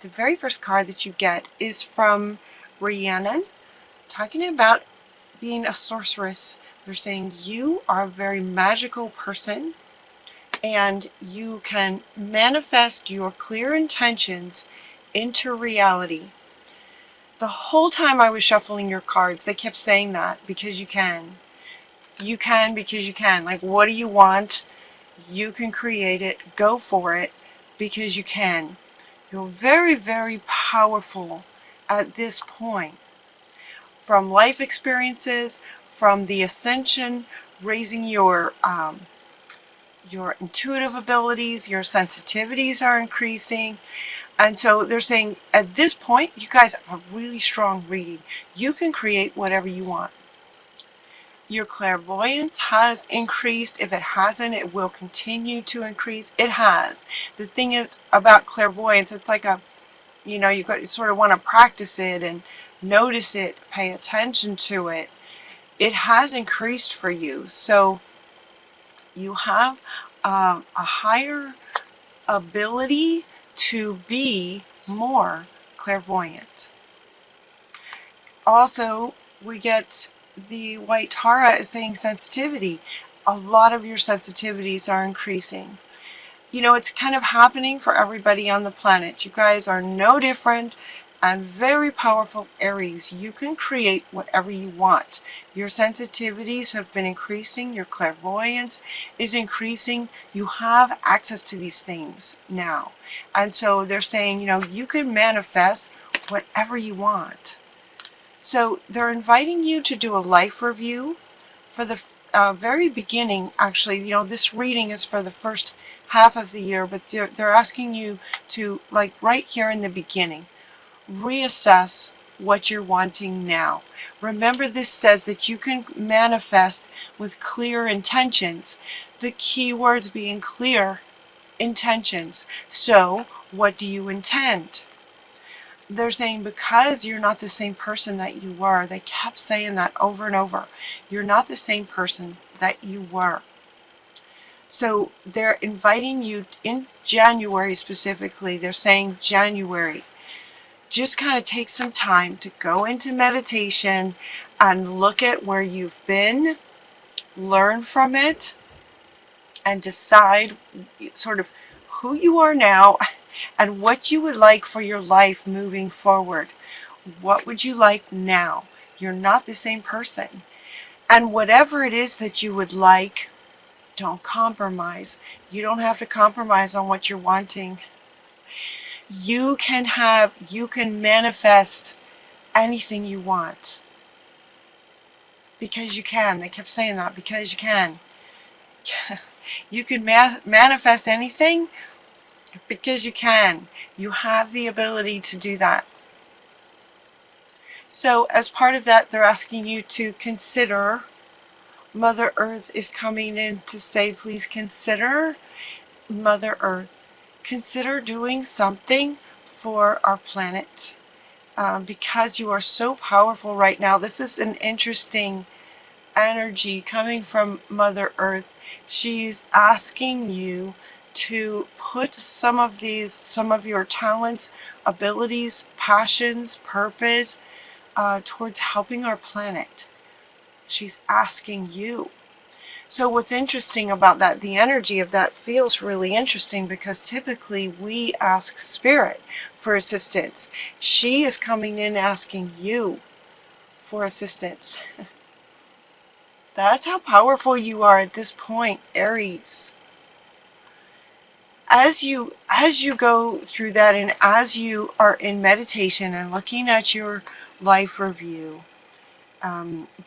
the very first card that you get is from Rhiannon, talking about being a sorceress. They're saying you are a very magical person and you can manifest your clear intentions into reality. The whole time I was shuffling your cards, they kept saying that, because you can. You can because you can. Like, what do you want? You can create it. Go for it because you can. You're very, very powerful at this point. From life experiences, from the ascension, raising your intuitive abilities, your sensitivities are increasing. And so they're saying at this point, you guys have a really strong reading. You can create whatever you want. Your clairvoyance has increased. If it hasn't, it will continue to increase. It has. The thing is about clairvoyance, it's like a, you sort of want to practice it and notice it, pay attention to it. It has increased for you. So you have a higher ability to be more clairvoyant. Also, we get the white Tara is saying sensitivity. A lot of your sensitivities are increasing. It's kind of happening for everybody on the planet. You guys are no different and very powerful Aries. You can create whatever you want. Your sensitivities have been increasing. Your clairvoyance is increasing. You have access to these things now. And so they're saying, you can manifest whatever you want. So they're inviting you to do a life review for the very beginning. Actually, this reading is for the first half of the year, but they're asking you to, like right here in the beginning, reassess what you're wanting now. Remember, this says that you can manifest with clear intentions. The key words being clear intentions. So, what do you intend? They're saying because you're not the same person that you were. They kept saying that over and over. You're not the same person that you were. So they're inviting you in January specifically. They're saying January. Just kind of take some time to go into meditation and look at where you've been, learn from it, and decide sort of who you are now and what you would like for your life moving forward. What would you like now? You're not the same person. And whatever it is that you would like, don't compromise. You don't have to compromise on what you're wanting. You can manifest anything you want. Because you can. They kept saying that, because you can. You can manifest anything because you can. You have the ability to do that. So as part of that, they're asking you to consider, Mother Earth is coming in to say, please consider, Mother Earth, consider doing something for our planet. Because you are so powerful right now. This is an interesting energy coming from Mother Earth. She's asking you to put some of your talents, abilities, passions, purpose towards helping our planet. She's asking you. So what's interesting about that, the energy of that feels really interesting, because typically we ask Spirit for assistance. She is coming in asking you for assistance. That's how powerful you are at this point, Aries. As you go through that, and as you are in meditation and looking at your life review,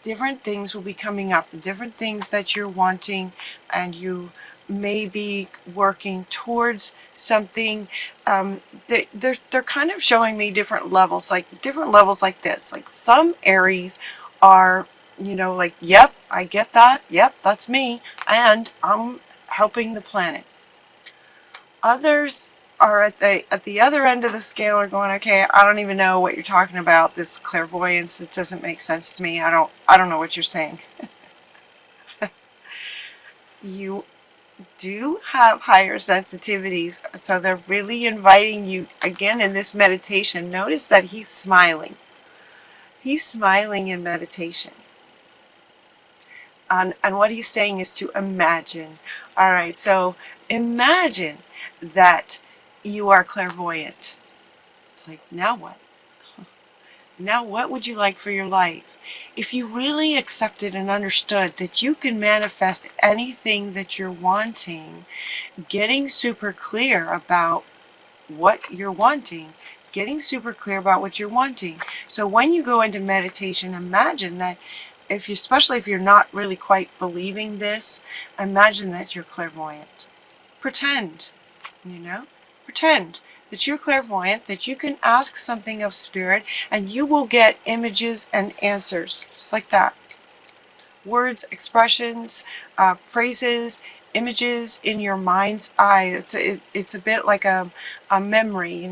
different things will be coming up, different things that you're wanting, and you may be working towards something. They're kind of showing me different levels like this. Like some Aries are, like, yep, I get that, yep, that's me, and I'm helping the planet. Others are at the other end of the scale, are going, okay, I don't even know what you're talking about, this clairvoyance, that doesn't make sense to me. I don't know what you're saying. do have higher sensitivities. So they're really inviting you, again, in this meditation. Notice that he's smiling. He's smiling in meditation. And what he's saying is to imagine. All right, so imagine that you are clairvoyant. Like, now what? Now what would you like for your life? If you really accepted and understood that you can manifest anything that you're wanting, getting super clear about what you're wanting, getting super clear about what you're wanting. So when you go into meditation, imagine that especially if you're not really quite believing this, imagine that you're clairvoyant. Pretend, pretend that you're clairvoyant, that you can ask something of spirit and you will get images and answers, just like that. Words, expressions, phrases, images in your mind's eye. It's a bit like a memory,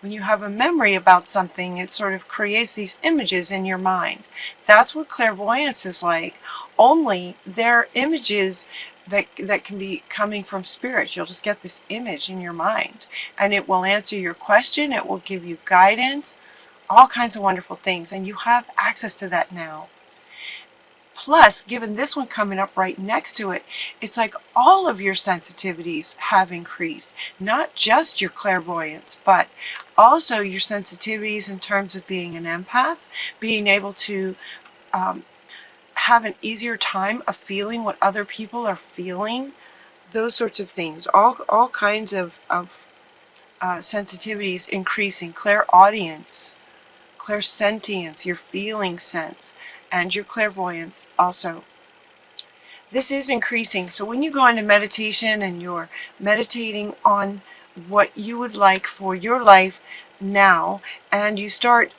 when you have a memory about something, it sort of creates these images in your mind. That's what clairvoyance is like, only they're images that can be coming from spirit. You'll just get this image in your mind and it will answer your question, it will give you guidance, all kinds of wonderful things, and you have access to that now. Plus, given this one coming up right next to it, it's like all of your sensitivities have increased. Not just your clairvoyance, but also your sensitivities in terms of being an empath, being able to have an easier time of feeling what other people are feeling, those sorts of things. All kinds of sensitivities increasing. Clairaudience, clairsentience, your feeling sense, and your clairvoyance also. This is increasing. So when you go into meditation and you're meditating on what you would like for your life now, and you start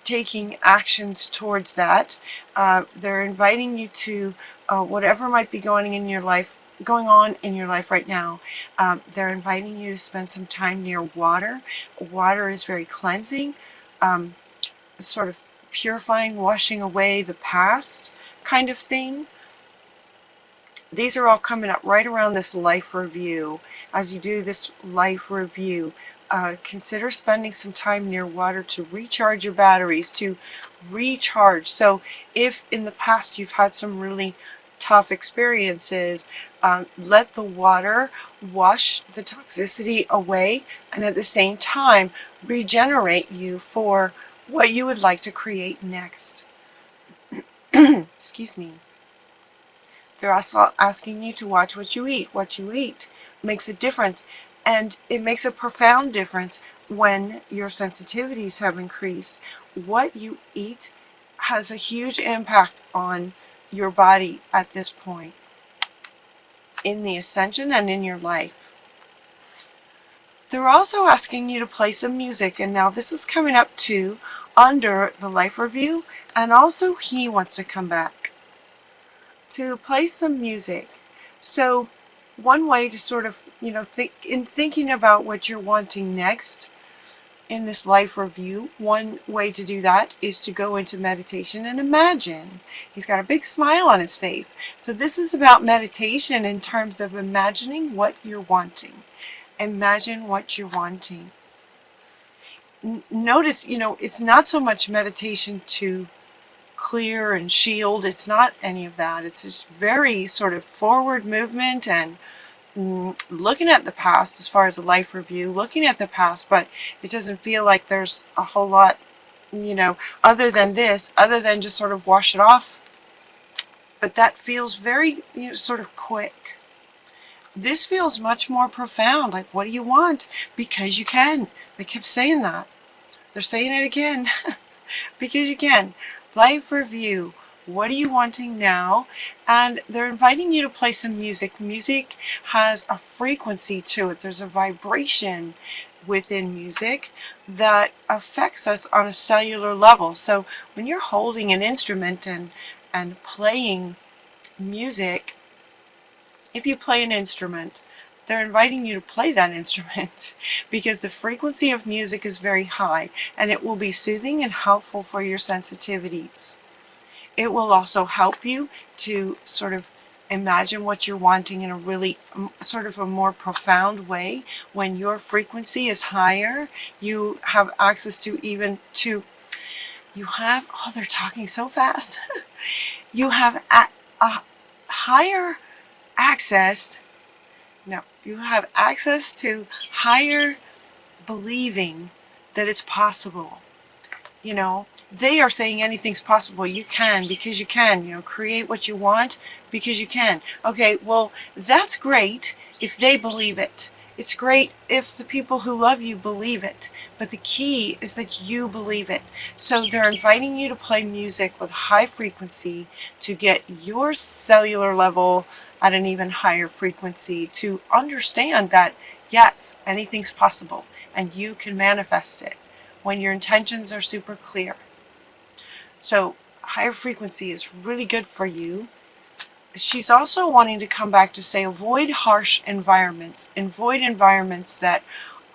taking actions towards that, they're inviting you to whatever might be going on in your life right now. They're inviting you to spend some time near water. Water is very cleansing, sort of purifying, washing away the past kind of thing. These are all coming up right around this life review. As you do this life review, consider spending some time near water to recharge your batteries, to recharge. So if in the past you've had some really tough experiences, let the water wash the toxicity away and at the same time regenerate you for what you would like to create next. Excuse me. They're also asking you to watch what you eat. What you eat makes a difference, and it makes a profound difference when your sensitivities have increased. What you eat has a huge impact on your body at this point in the ascension and in your life. They're also asking you to play some music, and now this is coming up too under the life review, and also he wants to come back to play some music. So one way to sort of, thinking about what you're wanting next in this life review, one way to do that is to go into meditation and imagine. He's got a big smile on his face. So this is about meditation in terms of imagining what you're wanting. Imagine what you're wanting. Notice, it's not so much meditation to clear and shield. It's not any of that. It's just very sort of forward movement and looking at the past as far as a life review, looking at the past, but it doesn't feel like there's a whole lot, other than this, other than just sort of wash it off. But that feels very, sort of quick. This feels much more profound. Like, what do you want? Because you can. They kept saying that. They're saying it again. Because you can. Life review. What are you wanting now? And they're inviting you to play some music. Music has a frequency to it. There's a vibration within music that affects us on a cellular level. So when you're holding an instrument and playing music, if you play an instrument, they're inviting you to play that instrument because the frequency of music is very high and it will be soothing and helpful for your sensitivities. It will also help you to sort of imagine what you're wanting in a really sort of a more profound way. When your frequency is higher, you have access to oh, they're talking so fast. You have a higher access. No, you have access to higher believing that it's possible. You know, they are saying anything's possible. You can, because you can. You know, create what you want because you can. Okay, well, that's great if they believe it. It's great if the people who love you believe it. But the key is that you believe it. So they're inviting you to play music with high frequency to get your cellular level at an even higher frequency, to understand that, yes, anything's possible and you can manifest it when your intentions are super clear. So higher frequency is really good for you. She's also wanting to come back to say, avoid harsh environments. Avoid environments that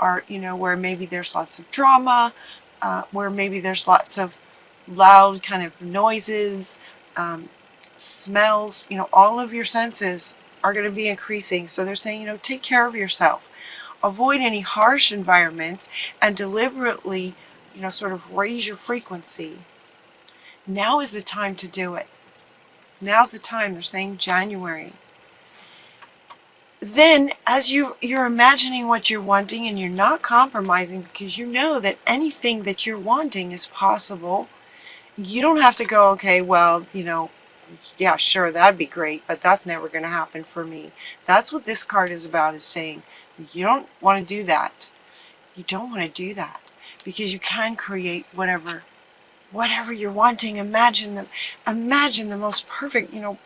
are, you know, where maybe there's lots of drama, where maybe there's lots of loud kind of noises, smells. You know, all of your senses are going to be increasing. So they're saying, you know, take care of yourself. Avoid any harsh environments and deliberately, you know, sort of raise your frequency. Now is the time to do it. Now's the time. They're saying January. Then, as you're imagining what you're wanting and you're not compromising, because you know that anything that you're wanting is possible, you don't have to go, okay, well, you know, yeah, sure, that'd be great, but that's never going to happen for me. That's what this card is about, is saying you don't want to do that. You don't want to do that, because you can create whatever you're wanting. Imagine the most perfect, you know,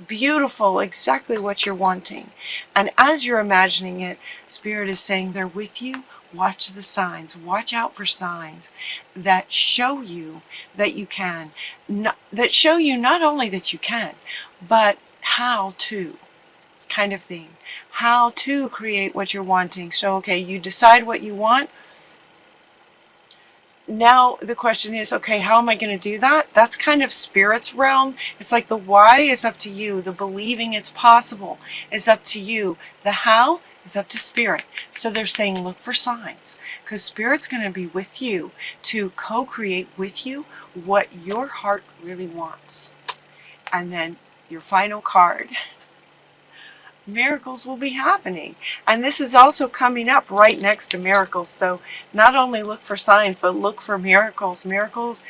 beautiful, exactly what you're wanting. And as you're imagining it, Spirit is saying they're with you. Watch the signs. Watch out for signs that show you that you can. That show you not only that you can, but how to, kind of thing. How to create what you're wanting. So, okay, you decide what you want. Now the question is, okay, how am I going to do that? That's kind of Spirit's realm. It's like the why is up to you. The believing it's possible is up to you. The how is up to Spirit. So they're saying look for signs, because Spirit's going to be with you to co-create with you what your heart really wants. And then your final card. Miracles will be happening. And this is also coming up right next to miracles. So not only look for signs, but look for miracles. Miracles.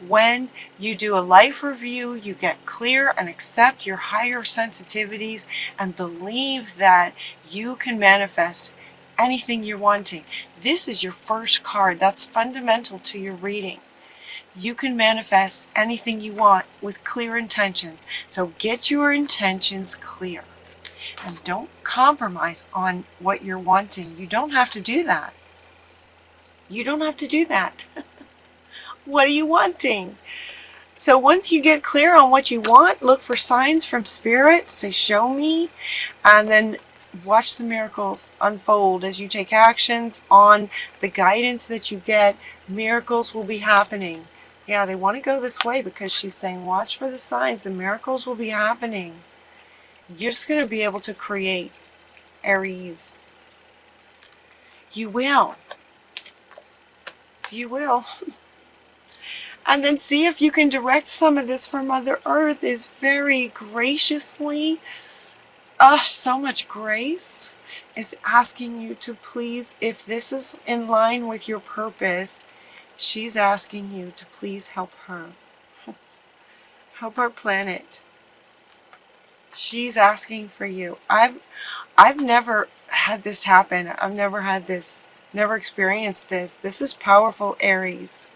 When you do a life review, you get clear and accept your higher sensitivities and believe that you can manifest anything you're wanting. This is your first card. That's fundamental to your reading. You can manifest anything you want with clear intentions. So get your intentions clear. And don't compromise on what you're wanting. You don't have to do that. You don't have to do that. What are you wanting? So once you get clear on what you want, look for signs from Spirit. Say, show me. And then watch the miracles unfold as you take actions on the guidance that you get. Miracles will be happening. Yeah, they want to go this way because she's saying, watch for the signs. The miracles will be happening. You're just going to be able to create, Aries. You will. You will. And then see if you can direct some of this from Mother Earth. Is very graciously, so much grace, is asking you to please, if this is in line with your purpose, she's asking you to please help her. Help our planet. She's asking for you. I've never had this happen. I've never had this, never experienced this. This is powerful, Aries.